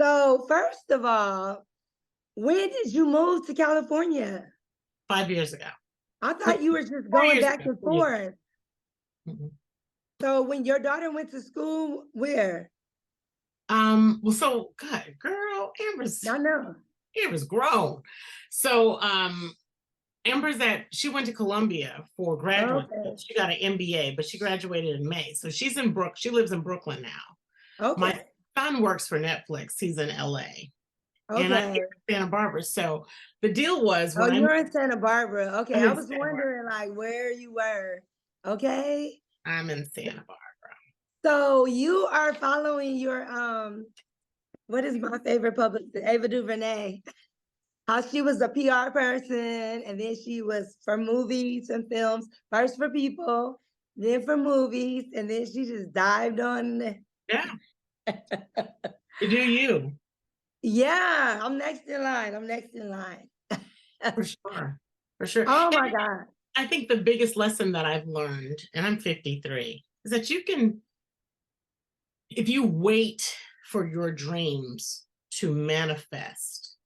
So first of all, when did you move to California? 5 years ago. I No, thought you were just four going years back ago. and 4 years forth. ago. Mhm. So when your daughter went to school, where? Well, so good girl, Amber's I know. Amber's grown. So she went to Columbia for graduate school. Okay. She got an MBA, but she graduated in May. So she lives in Brooklyn now. My Okay. son works for Netflix. He's in LA. And I'm Okay. here in Santa Barbara. So the deal was Oh, when you're in Santa Barbara. Okay. I'm I in was Santa Barbara. wondering like where you were. Okay. I'm in Santa Barbara. So you are following your what is my favorite public Ava DuVernay? How she was a PR person and then she was for movies and films, first for people, then for movies, and then she just dived on. Yeah, you do you. Yeah, I'm next in line. I'm next in line. For sure. For sure. Oh And my God. I think the biggest lesson that I've learned, and I'm 53, is that if you wait for your dreams to manifest,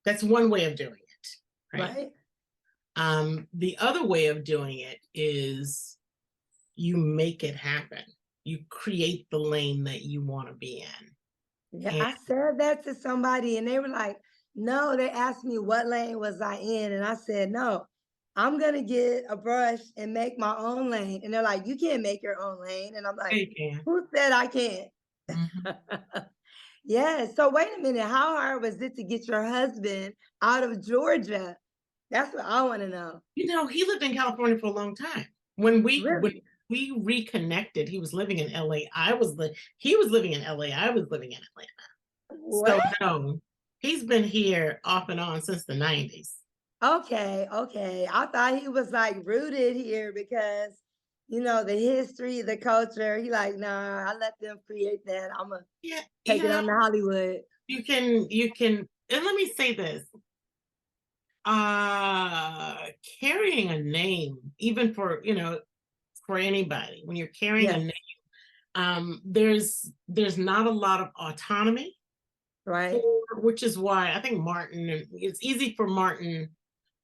that's one way of doing it, right? Right? The other way of doing it is you make it happen. You create the lane that you want to be Yeah, in. And I said that to somebody and they were like, no, they asked me what lane was I in. And I said, no, I'm gonna get a brush and make my own lane. And they're like, you can't make your own lane. And I'm like, you can. who said I can't? Mhm. Yeah. So wait a minute. How hard was it to get your husband out of Georgia? That's what I want to know. He lived in California for a long time. When Really? we reconnected, he was living in LA. He was living in LA. I was living in Atlanta. So What? no, he's been here off and on since the 90s. Okay, okay. I thought he was like rooted here because, the history, the culture. He like, nah, I let them create that. I'm gonna Yeah, take it on to Hollywood. you can, and let me say this. Carrying a name, even for anybody, when you're carrying a Yes, name, there's not a lot of autonomy, right, which is why I think it's easy for Martin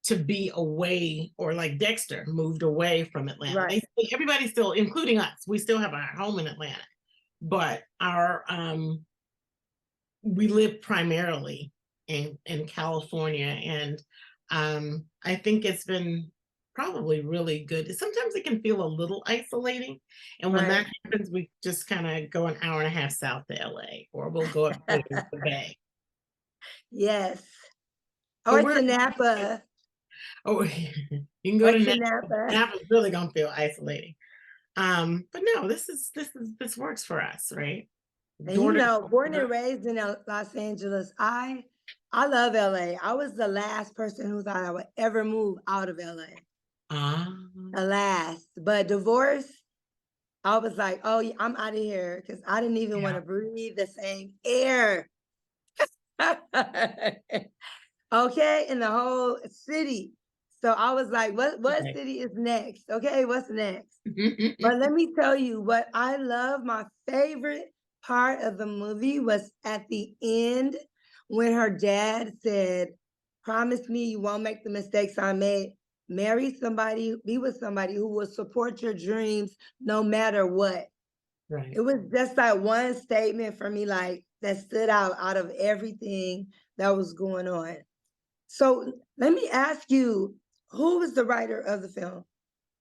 to be away, or like Dexter moved away from Atlanta. right, Everybody still, including us, we still have our home in Atlanta, but we live primarily in California, and I think it's been probably really good. Sometimes it can feel a little isolating, and when right. that happens, we just kind of go an hour and a half south to LA, or we'll go up to the Bay. Yes. But Or we're to Napa. oh, you can go Or to to Napa. Napa. Napa's really gonna feel isolating. But no, this works for us, right? And Daughter, born and raised in Los Angeles, I love LA. I was the last person who thought I would ever move out of LA. ah, The last. But divorce, I was like, oh, yeah, I'm out of here because I didn't even want yeah, to breathe the same air. Okay, in the whole city. So I was like, what okay. city is next? Okay, what's next? But let me tell you what I love. My favorite part of the movie was at the end when her dad said, promise me you won't make the mistakes I made. Marry somebody, be with somebody who will support your dreams no matter what. Right. It was just that one statement for me, like that stood out of everything that was going on. So let me ask you, who was the writer of the film?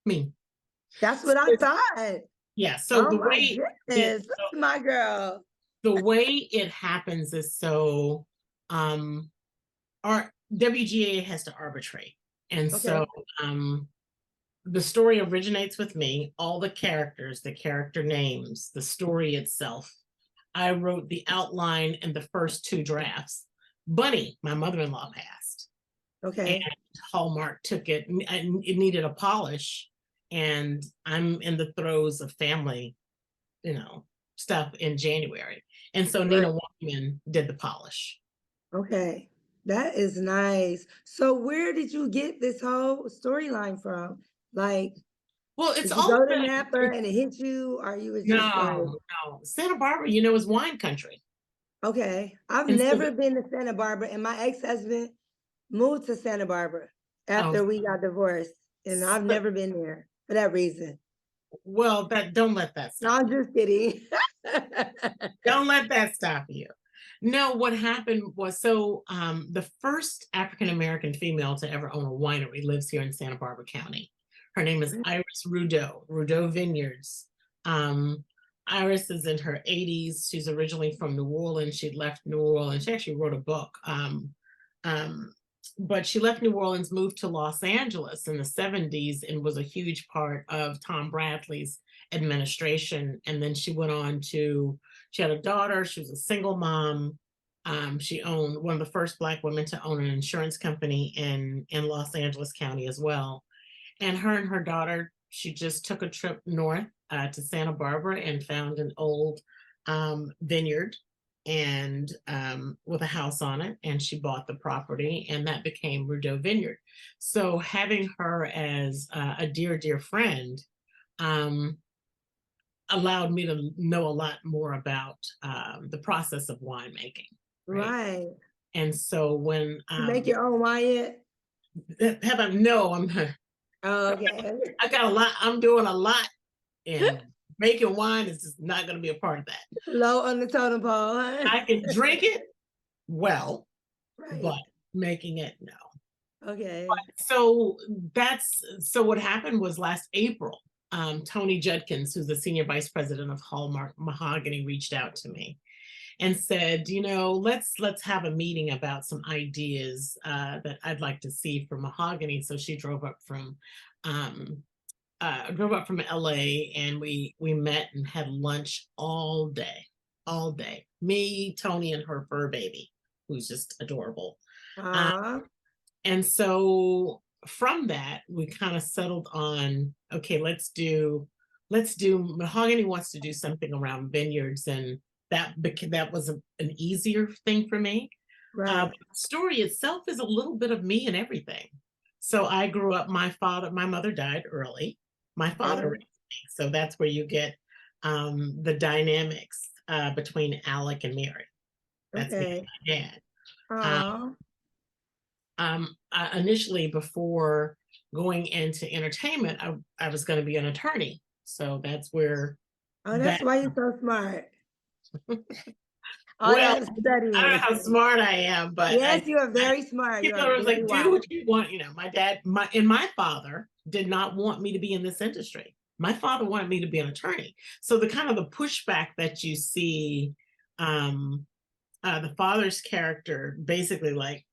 Me. That's So what I thought. yeah. So Oh my goodness, look at my girl. the way it happens is um our WGA has to arbitrate. And Okay, so the story originates with me, all the characters, the character names, the story itself. I wrote the outline and the first two drafts. Bunny, my mother-in-law, passed, and okay, Hallmark took it, and it needed a polish. And I'm in the throes of family, you know, stuff in January. And so right, Nina Walkman did the polish. okay. That is nice. So where did you get this whole storyline from? Like, Well, it's did you all go to been Napa and it hit you, or you was just like, no, no. Santa Barbara, is wine country. Okay. I've And so, never been to Santa Barbara, and my ex-husband moved to Santa Barbara oh, after we got divorced, and I've so- never been there for that reason. well, that don't let that No, stop I'm you. just kidding. Don't let that stop you. No, what happened was the first African American female to ever own a winery lives here in Santa Barbara County. Her name is Iris Rudeau Vineyards. Um, Iris is in her 80s. She's originally from New Orleans. She'd left New Orleans. She actually wrote a book. Um, but she left New Orleans, moved to Los Angeles in the 70s, and was a huge part of Tom Bradley's administration. And then she went on to, she had a daughter, she was a single mom. She owned one of the first Black women to own an insurance company in Los Angeles County as well. And her daughter, she just took a trip north to Santa Barbara and found an old vineyard and with a house on it, and she bought the property, and that became Rudeau Vineyard. So having her as a dear friend um, allowed me to know a lot more about the process of winemaking, right? Right. And so when You make your own wine yet? how about no, Oh, okay. I got a lot, I'm doing a lot, and making wine is just not going to be a part of that. Low on the totem pole, huh? I can drink it well, Right. but making it, no. Okay. So so what happened was last April, Tony Judkins, who's the senior vice president of Hallmark Mahogany, reached out to me and said, let's have a meeting about some ideas that I'd like to see for Mahogany. So she um, drove up from LA, and we met and had lunch all day. Me, Tony, and her fur baby, who's just adorable. Um, and so from that, we kind of settled on, okay, let's do Mahogany wants to do something around vineyards, and that was an easier thing for me. Right. But the story itself is a little bit of me and everything. So I grew up, my mother died early. My father raised me. So that's where you get the dynamics between Alec and Mary. That's me and my dad. Oh. Initially, before going into entertainment, I was going to be an attorney. So that's where Oh, that's that, why you're so smart. All well, that I don't know studying. how smart I am, but Yes, you are very smart. You people are are very like, do wise. what you want. My dad, my father did not want me to be in this industry. My father wanted me to be an attorney. So the kind of the pushback that you see, the father's character basically like,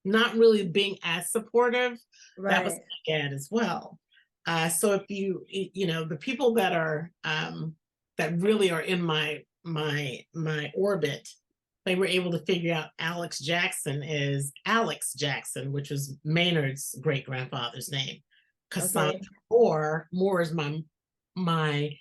not really being as supportive. That was Right. my dad as well. So if the people that are that really are in my orbit, they were able to figure out Alex Jackson is Alex Jackson, which was Maynard's great grandfather's name. Cassandra Moore is my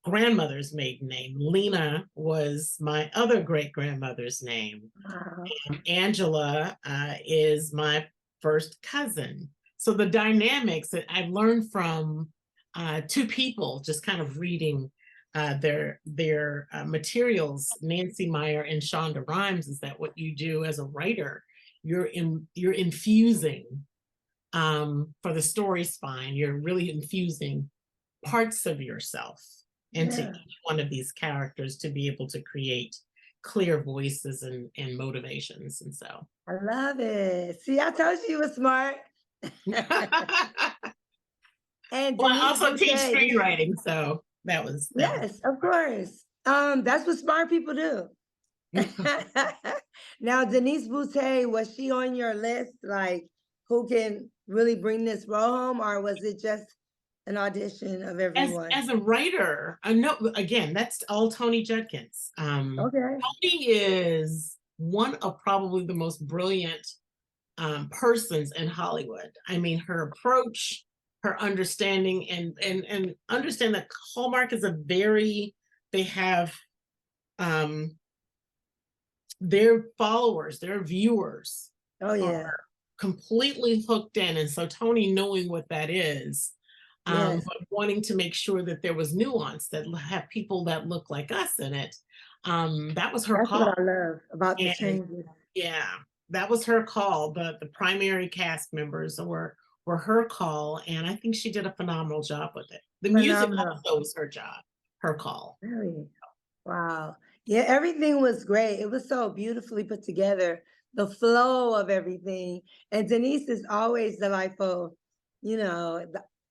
grandmother's maiden name. Lena was my other great grandmother's name. Wow. Angela is my first cousin. So the dynamics that I've learned from two people, just kind of reading their materials, Nancy Meyer and Shonda Rhimes, is that what you do as a writer, you're infusing for the story spine, you're really infusing parts of yourself into each one of these characters to be able to create clear voices and motivations. And so I love it. See, I told you were smart. And well, I Denise also teach Boutté, screenwriting, so that was yes, of course. That's what smart people do. Now, Denise Boutté, was she on your list? Like, who can really bring this role home, or was it just an audition of everyone? as a writer. I know, again, that's all Tony Judkins. Okay. Tony is one of probably the most brilliant persons in Hollywood. I mean, her approach, her understanding, and understand that Hallmark is they have their followers, their viewers Oh, yeah. are completely hooked in. And so Tony, knowing what that is, Yes. but wanting to make sure that there was nuance, that have people that look like us in it, That was her That's what call. I love about the And changes. yeah, that was her call. The primary cast members were her call, and I think she did a phenomenal job with it. The music Phenomenal. also was her call. Really? Wow. Yeah, everything was great. It was so beautifully put together. The flow of everything. And Denise is always delightful. You know,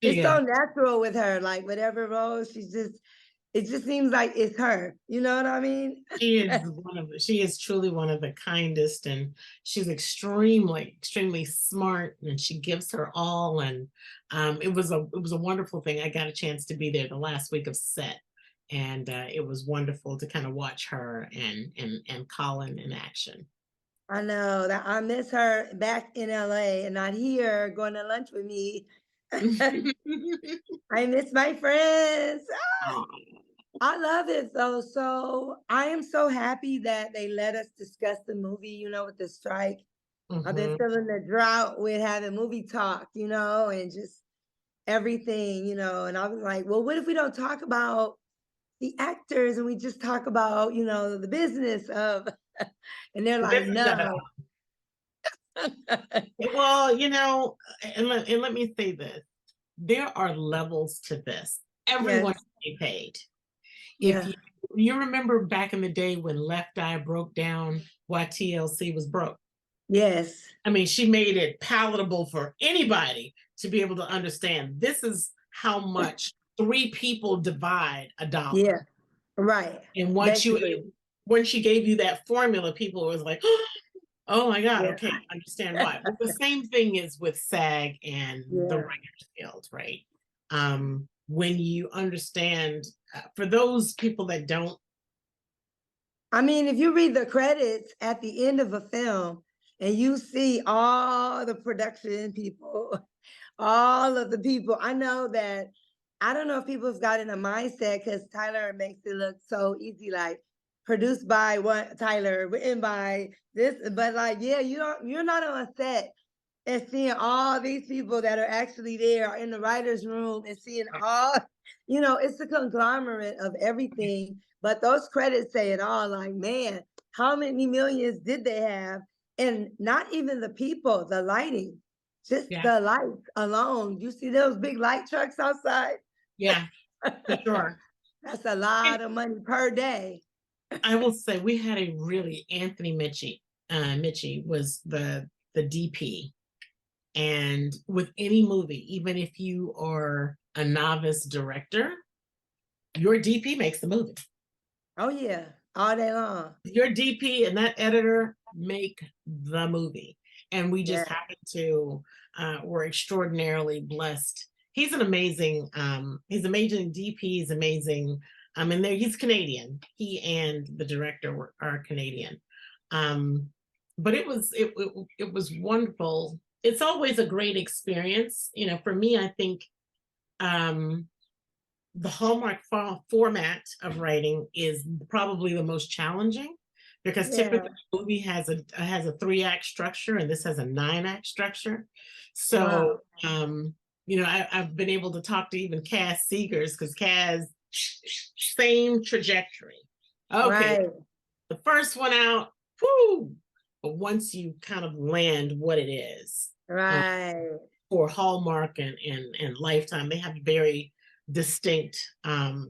it's Yeah, so natural with her. Like whatever role, it just seems like it's her. You know what I mean? she is truly one of the kindest, and she's extremely smart, and she gives her all. And it was a wonderful thing. I got a chance to be there the last week of set, and it was wonderful to kind of watch her and Collin in action. I know that I miss her back in LA and not here going to lunch with me. I miss my friends. Aw. I love it though. So I am so happy that they let us discuss the movie, with the strike. I've been Mhm. feeling the drought with having movie talk, and just everything, and I was like, well, what if we don't talk about the actors and we just talk about, the business of, and they're The like, business of it no. all. Well, and let me say this. There are levels to this. Everyone Yes, should be paid. If yeah, you remember back in the day when Left Eye broke down why TLC was broke. yes, I mean, she made it palatable for anybody to be able to understand this is how much three people divide a yeah, dollar. right. And Basically, when she gave you that formula, people was like, oh my God, yeah, okay, I understand why. But the same thing is with SAG and the yeah. Writers Guild, right? When you understand, for those people that don't, I mean, if you read the credits at the end of a film and you see all the production people, all of the people, I know that I don't know if people have gotten a mindset because Tyler makes it look so easy, like produced by what Tyler, written by this, but like, yeah, you're not on a set and seeing all these people that are actually there in the writer's room and seeing all, it's a conglomerate of everything. But those credits say it all. Like, man, how many millions did they have? And not even the people, the lighting, just yeah, the lights alone. You see those big light trucks outside? yeah, for sure. That's a And lot of money per day. I will say we had a really Anthony Mitchie was the DP. And with any movie, even if you are a novice director, your DP makes the movie. Oh, yeah, all day long. Your DP and that editor make the movie. And we just Yeah. happen to, we're extraordinarily blessed. He's amazing DP, he's amazing. And there he's Canadian. He and the director are Canadian. But it was wonderful. It's always a great experience. For me, I think the Hallmark format of writing is probably the most challenging because Yeah. typically a movie has a 3-act structure and this has a 9-act structure. Wow. So I've been able to talk to even Cass Seegers because Cass same trajectory. Okay, Right. the first one out, whoo! But once you kind of land what it is, Right. for Hallmark and Lifetime, they have very distinct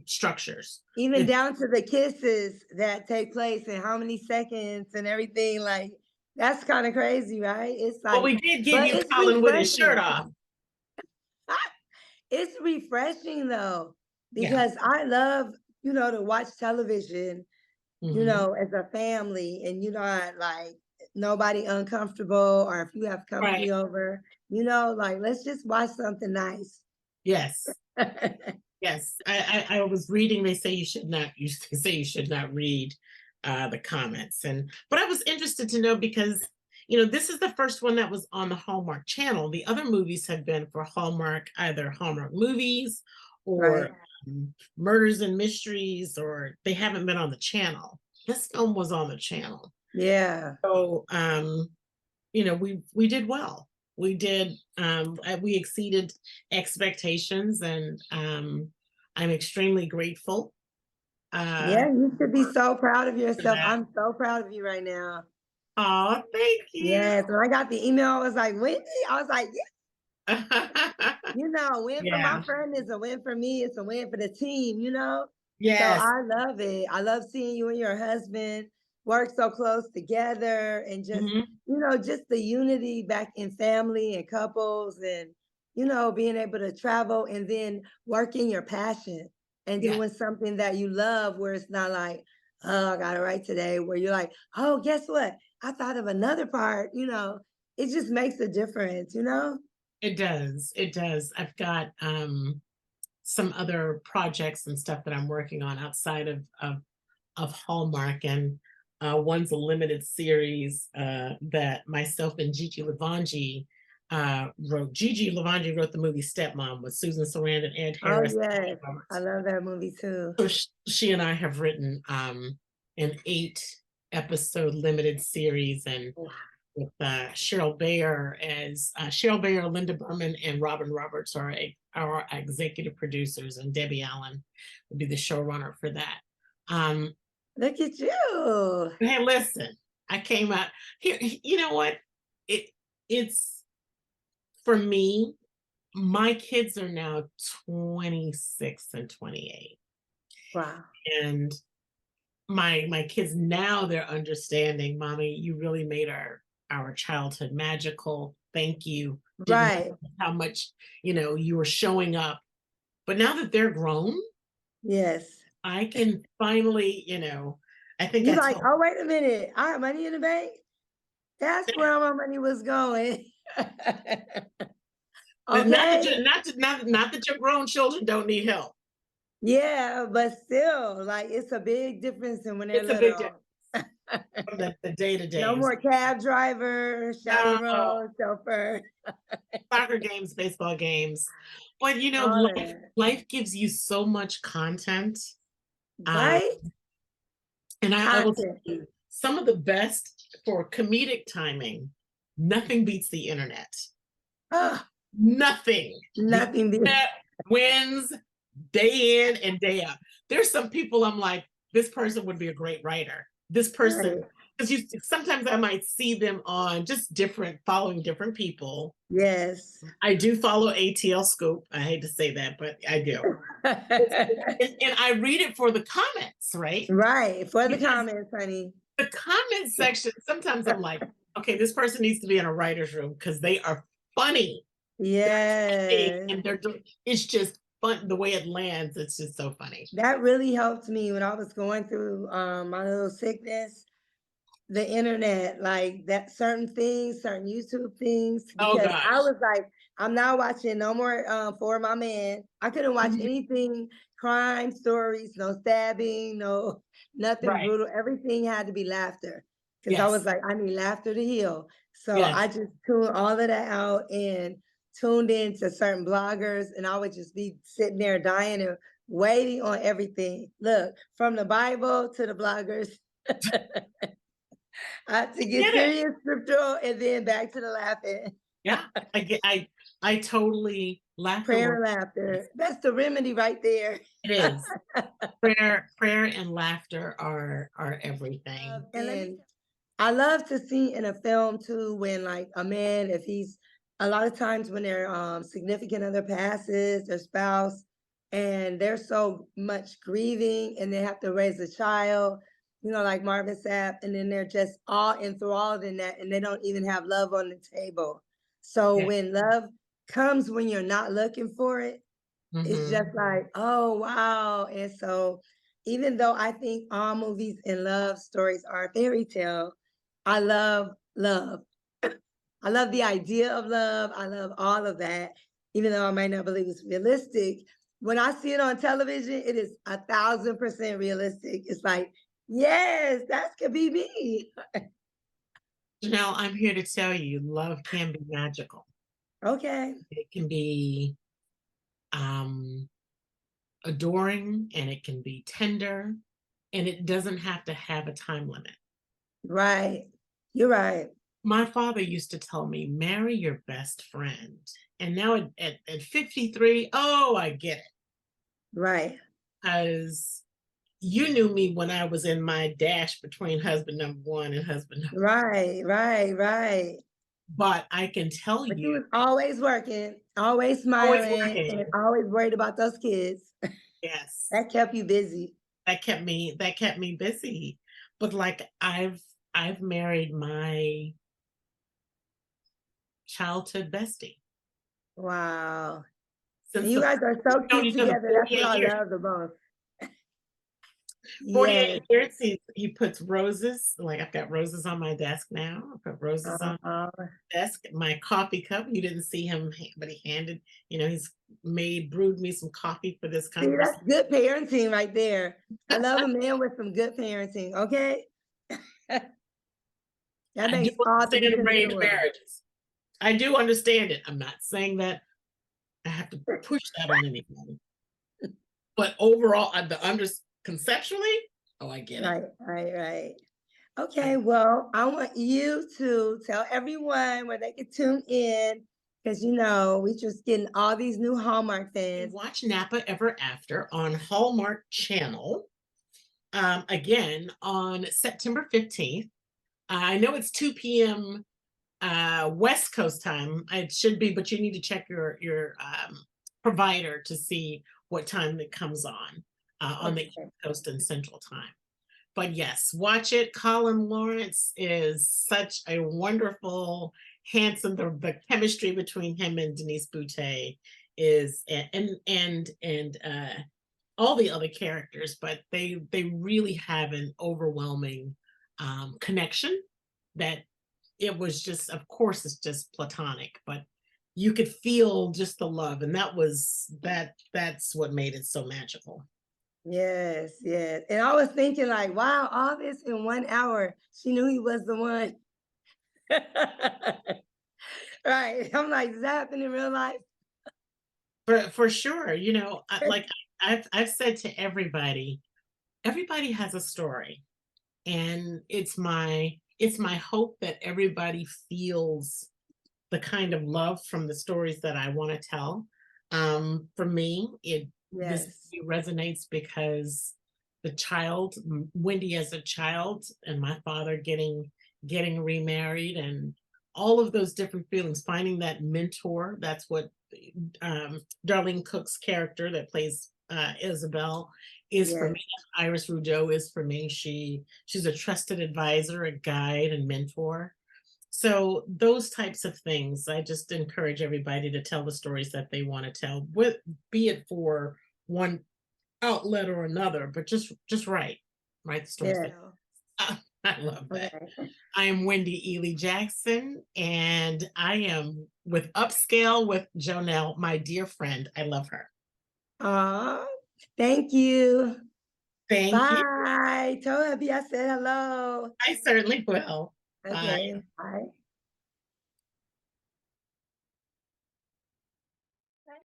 structures. Even down to the kisses that take place and how many seconds and everything, like that's kind of crazy, right? It's Well, like, we did give but you it's Collin with his shirt refreshing. off. It's refreshing though, Yeah. because I love, to watch television, Hmm. as a family and you're not like nobody uncomfortable, or if you have company Right. over, like let's just watch something nice. Yes. Yes. I was reading. They say you should not. They say you should not read the comments, but I was interested to know because this is the first one that was on the Hallmark Channel. The other movies have been for Hallmark, either Hallmark movies Right. or murders and mysteries, or they haven't been on the channel. This film was on the channel. Yeah. So we did well. We exceeded expectations, and I'm extremely grateful Yeah, you should be so proud of For yourself. that. I'm so proud of you right now. Oh, thank you. Yes, when I got the email, I was like, Wendy, I was like, yeah, a win for my Yeah. friend is a win for me. It's a win for the team, you know? So Yes. I love it. I love seeing you and your husband work so close together and just, Mhm. just the unity back in family and couples and, being able to travel and then working your passion and Yeah. doing something that you love where it's not like, oh, I got to write today, where you're like, oh, guess what? I thought of another part, it just makes a difference, It does. It does. I've got some other projects and stuff that I'm working on outside of Hallmark, and one's a limited series that myself and Gigi Lavangi wrote. Gigi Lavangi wrote the movie Stepmom with Susan Sarandon and Ed Oh, Harris. yes. I love that movie too. So she and I have written an 8 episode limited series, and with Cheryl Bayer as Cheryl Bayer, Linda Berman, and Robin Roberts are our executive producers, and Debbie Allen will be the showrunner for that. Look at you. Hey, listen, I came out here. You know what? It it's for me. My kids are now 26 and 28, Wow. and my kids now they're understanding. Mommy, you really made our childhood magical. Thank you. Didn't Right. know how much you were showing up. But now that they're grown, Yes. I can finally, I think You I like, told. oh, wait a minute. I have money in the bank. That's where my money was going. But not that Okay. you not that your grown children don't need help. Yeah, but still, like it's a big difference in when they're It's a big difference little. from the day to No days. more cab driver, No, chaperone, chauffeur, soccer games, baseball games. But all life that. life gives you so much content. Um, Right? and I will tell Content. you, some of the best for comedic timing, nothing beats the internet. Oh, Nothing. The nothing. internet wins day in and day out. There's some people I'm like, this person would be a great writer. This person, Right. because sometimes I might see them on just following different people. Yes. I do follow ATL Scoop. I hate to say that, but I do. And I read it for the comments, right? Right. For the Because comments, honey. the comment section, sometimes I'm like, okay, this person needs to be in a writer's room because they are funny. Yes. And it's just fun the way it lands. It's just so funny. That really helped me when I was going through my little sickness. The internet, like that certain things, certain YouTube things, Oh because I gosh. was like, I'm not watching no more For My Man. I couldn't watch Mhm. anything crime stories, no stabbing, no nothing Right. brutal. Everything had to be laughter. Because I was Yes. like, I need laughter to heal. So I Yes. just tuned all of that out and tuned in to certain bloggers, and I would just be sitting there dying and waiting on everything. Look, from the Bible to the bloggers. I had to get Get it. serious scriptural and then back to the laughing. Yeah. I totally laugh the Prayer word. and laughter. That's the remedy right there. It is. Prayer and laughter are everything. And I love to see in a film too when like a man, if he's a lot of times when their significant other passes, their spouse, and they're so much grieving and they have to raise a child, like Marvin Sapp, and then they're just all enthralled in that and they don't even have love on the table. So Yeah. when love comes when you're not looking for it, it's Hmm. just like, oh wow. And so even though I think all movies and love stories are a fairy tale, I love love. I love the idea of love. I love all of that. Even though I might not believe it's realistic, when I see it on television, it is 1,000% realistic. It's like, yes, that could be me. Janelle, I'm here to tell you, love can be magical. Okay. It can be um adoring, and it can be tender, and it doesn't have to have a time limit. Right. You're right. My father used to tell me, marry your best friend. And now at 53, oh, I get it. Right. Because you knew me when I was in my dash between husband number one and husband number, Right, right, right. but I can tell But you you, was always working, always always smiling, working. and always worried about those kids. Yes, That kept you busy. that kept me busy. But like I've married my childhood bestie Wow. And since you the guys are so we've known cute each other together. That's what 48 I years. love the most. 48 Yes. years, he puts roses, like, I've got roses on my desk now. I've got roses on Uh-huh. my desk, my coffee cup, you didn't see him, but he handed, he's brewed me some coffee for this See, that's conversation. good parenting right there. I love a man with some good parenting, okay? That I do makes all the understand difference in the arranged world. marriages. I do understand it. I'm not saying that I have to push that on anybody, but overall, conceptually, oh, I get it. Right, right, right. I Okay, well, I want you to tell everyone where they can tune in because we just getting all these new Hallmark can fans. watch Napa Ever After on Hallmark Channel, again on September 15th. I know it's 2 p.m. West Coast time. It should be, but you need to check your provider to see what time it comes on the East Okay. Coast and Central time. But yes, watch it. Collin Lawrence is such a wonderful, handsome. The chemistry between him and Denise Boutté is, and all the other characters, but they really have an overwhelming connection that it was just, of course, it's just platonic, but you could feel just the love, and that's what made it so magical. Yes, yes. And I was thinking like, wow, all this in 1 hour. She knew he was the one. Right. I'm like, does that happen in real life? For sure, like I've said to everybody, everybody has a story, and it's my hope that everybody feels the kind of love from the stories that I want to tell. For me, it this Yes. movie resonates because Wendy as a child, and my father getting remarried, and all of those different feelings, finding that mentor. That's what Darlene Cook's character that plays Isabel is for me. Yes. Iris Rougeau is for me. She's a trusted advisor, a guide, and mentor. So those types of things, I just encourage everybody to tell the stories that they want to tell, with be it for one outlet or another, but just write the stories that Yeah. I love that. Okay. I am Wendy Eley Jackson, and I am with Upscale with Jonelle, my dear friend. I love her. Aw, thank you. Thank you. Bye. Tell Abby I said hello. I certainly will. Bye. Okay. Bye.